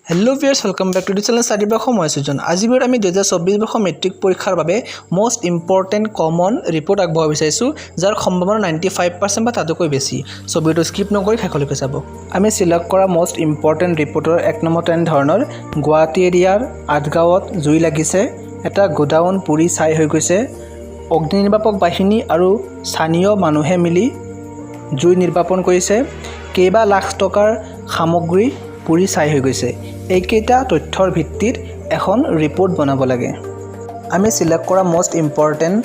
hello viewers welcome back to the channel study box मैं सुजन आज ভিডিওত আমি 2024 বৰ্ষ মেট্ৰিক পৰীক্ষাৰ বাবে মোস্ট ইম্পৰ্টেন্ট কমন ৰিপৰ্ট আগবঢ়াব বিচাৰিছো যাৰ সম্ভাৱনা 95% বা তাতকৈ বেছি সো ভিডিওটো স্কিপ নকৰি শেষলৈকে চাব আমি সিলেক্ট কৰা মোস্ট ইম্পৰ্টেন্ট ৰিপৰ্টৰ এক নম্বৰটো এন ধৰণৰ গুৱাহাটী এৰিয়াৰ আঠগাঁৱত জুই লাগিছে এটা গোডাউন পুৰি ছাই হৈ গৈছে অগ্নি নিৰ্বাপক বাহিনী আৰু স্থানীয় মানুহে মিলি জুই নিৰ্বাপন কৰিছে কেইবা লাখ টকাৰ সামগ্ৰী পুৰি ছাই হৈ গৈছে এইকেইটা তথ্যৰ ভিত্তিত এখন ৰিপৰ্ট বনাব লাগে আমি সিলেক্ট কৰা মোস্ট ইম্পৰ্টেন্ট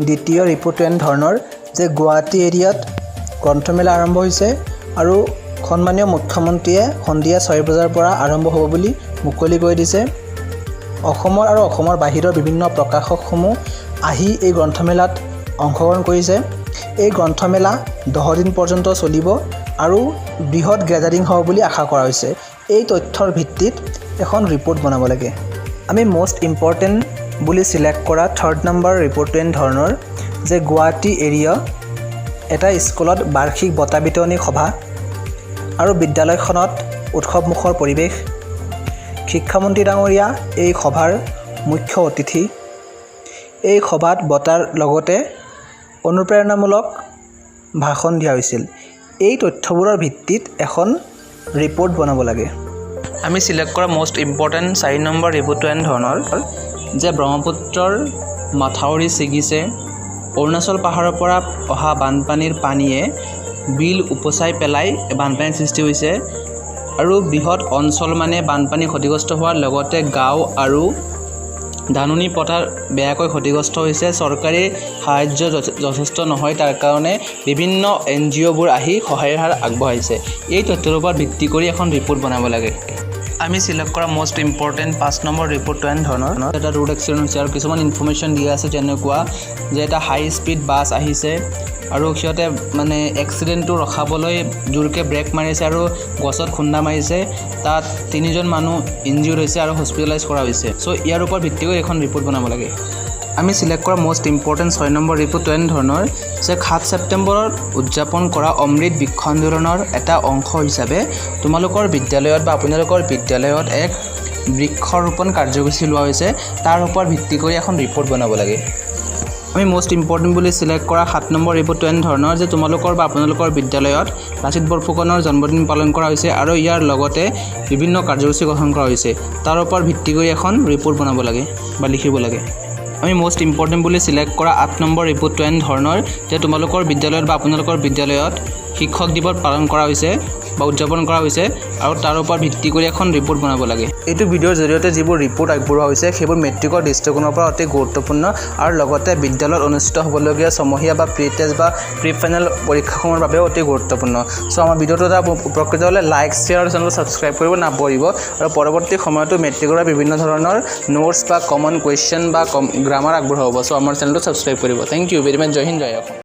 দ্বিতীয় ৰিপৰ্টটো এন ধৰণৰ যে গুৱাহাটী এৰিয়াত গ্ৰন্থমেলা আৰম্ভ হৈছে আৰু সন্মানীয় মুখ্যমন্ত্ৰীয়ে সন্ধিয়া 6 বজাৰ পৰা আৰম্ভ হ'ব বুলি মুকলি কৰি দিছে অসমৰ আৰু অসমৰ বাহিৰৰ বিভিন্ন প্ৰকাশকসমূহ আহি এই গ্ৰন্থমেলাত অংশগ্ৰহণ কৰিছে এই গ্ৰন্থমেলা 10 দিন পৰ্যন্ত চলিব আৰু বৃহৎ গ্যাদাৰিং হ'ব বুলি আশা কৰা হৈছে এই তথ্যৰ ভিত্তিত এখন ৰিপৰ্ট বনাব লাগে আমি মোস্ট ইম্পৰ্টেন্ট বুলি সিলেক্ট কৰা থাৰ্ড নম্বৰ ৰিপৰ্টটো এন ধৰণৰ যে গুৱাহাটী এৰিয়া এটা স্কুলত বাৰ্ষিক বঁটা বিতৰণী সভা আৰু বিদ্যালয়খনত উৎসৱমুখৰ পৰিৱেশ শিক্ষামন্ত্ৰী ডাঙৰীয়া এই সভাৰ মুখ্য অতিথি এই সভাত বঁটাৰ লগতে অনুপ্ৰেৰণামূলক ভাষণ দিয়া হৈছিল এই তথ্যবোৰৰ ভিত্তিত এখন ৰিপৰ্ট বনাব লাগে আমি সিলেক্ট কৰা মোস্ট ইম্পৰ্টেন্ট 4 নম্বৰ ৰিপৰ্টটো এন ধৰণৰ যে ব্ৰহ্মপুত্ৰৰ মাথাউৰি ছিগিছে অৰুণাচল পাহাৰৰ পৰা অহা বানপানীৰ পানীয়ে বিল উপচাই পেলাই বানপানীৰ সৃষ্টি হৈছে আৰু বৃহৎ অঞ্চল মানে বানপানী ক্ষতিগ্ৰস্ত হোৱাৰ লগতে গাঁও আৰু ধাননি পথাৰ বেয়াকৈ ক্ষতিগ্ৰস্ত হৈছে চৰকাৰী সাহায্য যথেষ্ট নহয় তাৰ কাৰণে বিভিন্ন এনজিঅ'বোৰ আহি সহায়ৰ হাত আগবঢ়াইছে এই তথ্যৰ ওপৰত ভিত্তি কৰি এখন ৰিপৰ্ট বনাব লাগে আমি সিলেক্ট কৰা মোস্ট ইম্পৰ্টেন্ট 5 নম্বৰ ৰিপৰ্টটো এন ধৰণৰ এটা ৰোড এক্সিডেণ্ট হৈছে আৰু কিছুমান ইনফৰমেশ্যন দিয়া আছে যেনেকুৱা যে এটা হাই স্পীড বাছ আহিছে আৰু সিহঁতে মানে এক্সিডেণ্টটো ৰখাবলৈ জোৰকৈ ব্ৰেক মাৰিছে আৰু গছত খুন্দা মাৰিছে তাত 3 জন মানুহ ইনজিউৰ্ড হৈছে আৰু হস্পিটেলাইজ কৰা হৈছে সো ইয়াৰ ওপৰত ভিত্তি কৰি এখন ৰিপৰ্ট বনাব লাগে আমি সিলেক্ট কৰা মোস্ট ইম্পৰ্টেন্ট 6 নম্বৰ ৰিপৰ্টটো এন ধৰণৰ যে 7 ছেপ্টেম্বৰত উদযাপন কৰা অমৃত বৃক্ষ আন্দোলনৰ এটা অংশ হিচাপে তোমালোকৰ বিদ্যালয়ত বা আপোনালোকৰ বিদ্যালয়ত এক বৃক্ষৰোপণ কাৰ্যসূচী লোৱা হৈছে তাৰ ওপৰত ভিত্তি কৰি এখন ৰিপৰ্ট বনাব লাগে আমি মোস্ট ইম্পৰ্টেন্ট বুলি সিলেক্ট কৰা 7 নম্বৰ ৰিপৰ্টটো এন ধৰণৰ যে তোমালোকৰ বা আপোনালোকৰ বিদ্যালয়ত লাচিত বৰফুকনৰ জন্মদিন পালন কৰা হৈছে আৰু ইয়াৰ লগতে বিভিন্ন কাৰ্যসূচী গ্ৰহণ কৰা হৈছে তাৰ ওপৰত ভিত্তি কৰি এখন ৰিপৰ্ট বনাব লাগে বা লিখিব লাগে আমি মোস্ট ইম্পৰ্টেন্ট বুলি সিলেক্ট কৰা 8 নম্বৰ ৰিপৰ্টটো এন ধৰণৰ যে তোমালোকৰ বিদ্যালয়ত বা আপোনালোকৰ বিদ্যালয়ত শিক্ষক দিৱস পালন কৰা হৈছে বা উদযাপন কৰা হৈছে আৰু তাৰ ওপৰত ভিত্তি কৰি এখন ৰিপৰ্ট বনাব লাগে এইটো ভিডিঅ'ৰ জৰিয়তে যিবোৰ ৰিপৰ্ট আগবঢ়োৱা হৈছে সেইবোৰ মেট্ৰিকৰ দৃষ্টিকোণৰ পৰা অতি গুৰুত্বপূৰ্ণ আৰু লগতে বিদ্যালয়ত অনুষ্ঠিত হ'বলগীয়া ছমহীয়া বা প্ৰি টেষ্ট বা প্ৰি ফাইনেল পৰীক্ষাসমূহৰ বাবেও অতি গুৰুত্বপূৰ্ণ সো আমাৰ ভিডিঅ'টো এটা উপকৃত হ'লে লাইক শ্বেয়াৰ আৰু চেনেলটো ছাবস্ক্ৰাইব কৰিব নাপাহৰিব আৰু পৰৱৰ্তী সময়তো মেট্ৰিকৰ বিভিন্ন ধৰণৰ নোটছ বা কমন কুৱেশ্যন বা গ্ৰামাৰ আগবঢ়োৱা হ'ব সো আমাৰ চেনেলটো ছাবস্ক্ৰাইব কৰিব থ্যাংক ইউ ভেৰি মাছ জয় হিন্দ জয় অসম